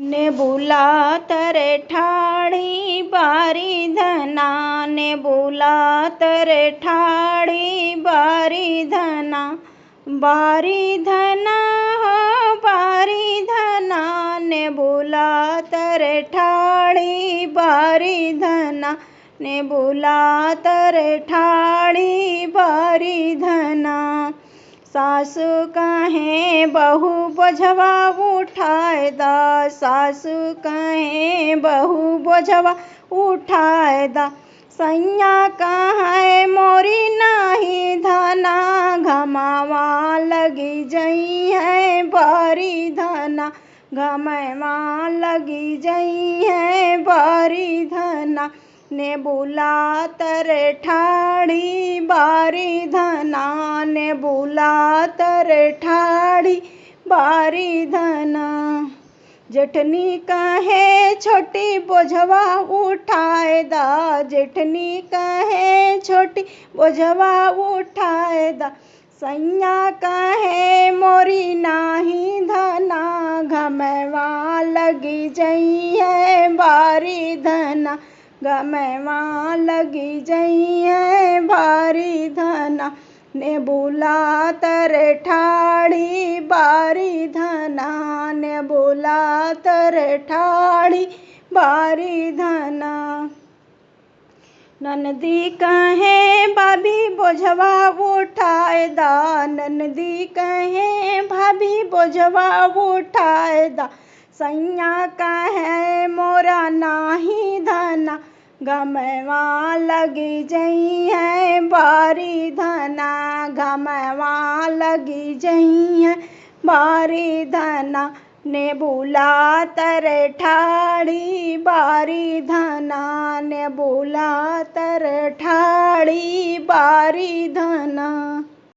ने बोला तरे ठाड़ी बारी धना, ने बोला तरे ठाड़ी बारी धना, बारी धना हो बारी धना, ने बोला तरे ठाड़ी बारी धना, ने बोला तरे ठाड़ी बारी धना। सासु कहे बहू बोझवा उठाए दा, सासु कहे बहू बोझवा उठाए दा, सैया कहे मोरी नाही धना, घमावा लगी जई है बारी धना, घमवा लगी जई है बारी धना, ने बोला तरे ठाड़ी बारी धना, ने बोला तरे ठाड़ी बारी धना। जेठनी कहे छोटी बोझवा उठाए दा, जेठनी कहे छोटी बोझवा उठाए दा, सैया कहे मोरी नाही धना, घमवा लगी जई है बारी धना, घमवा लगी जई है बारी धना, ने बोला तरे ठाड़ी बारी धना, ने बोला तरे ठाड़ी बारी धना। ननदी कहे भाभी बोझवा उठाए दा, ननदी कहे भाभी बोझवा उठाए दा, सैया कहे मोरा नाही धना, घमवा लगी जई है बारी धना, घमवा लगी जई है बारी धना, ने बोला तरे ठाड़ी बारी धना, ने बोला तरे ठाड़ी बारी धना।